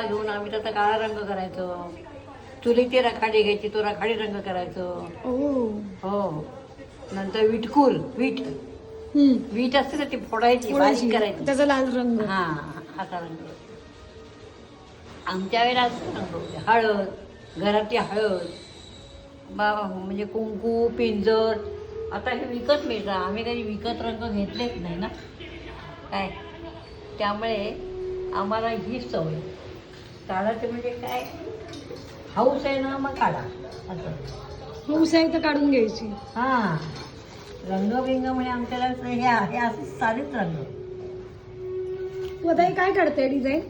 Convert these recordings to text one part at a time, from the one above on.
घेऊन आम्ही त्याचा काळा रंग करायचो. चुलीची राखाडी घ्यायची, तो राखाडी रंग करायचो. हो. नंतर वीट वीट असते ना, ती फोडायची, बारीक करायची, त्याचा लाल रंग. हा, असा रंग. आमच्या वेळेला असं रंग होते. हळद, घरातली हळद, म्हणजे कुंकू, पिंजर. आता हे विकत मिळतं. आम्ही कधी विकत रंग घेतलेच नाही ना काय, त्यामुळे आम्हाला ही सवय. काढायचं म्हणजे काय, हाऊस आहे ना, मग काढा असं. हौस आहे तर काढून घ्यायची. हां, रंगबिंग म्हणजे आमच्याला हे असं चालेच रंग. तू आता हे काय काढते डिझाईन?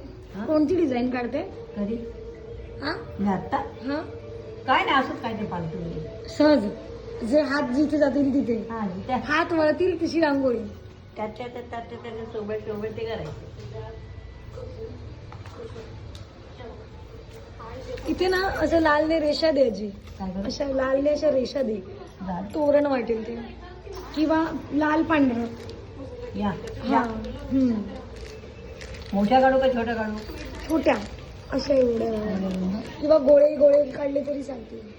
कोणती डिझाईन काढते? कधी हा मी आत्ता हा काय नाही, असंच काय ते पालतू. सहज जे हात जिथे जातील तिथे, हां, त्या हात वळतील तशी रांगोळी. त्याच्या सोबत ते करायचे. इथे ना असं लालने रेषा द्यायची, काय करू? अशा लालने अशा रेषा दे, झालं? तोरण वाटेल ते, किंवा लाल पांढरं. या हा मोठ्या काढू का छोट्या काढू? छोट्या अशा एवढ्या, किंवा गोळे गोळे काढले तरी चालतील.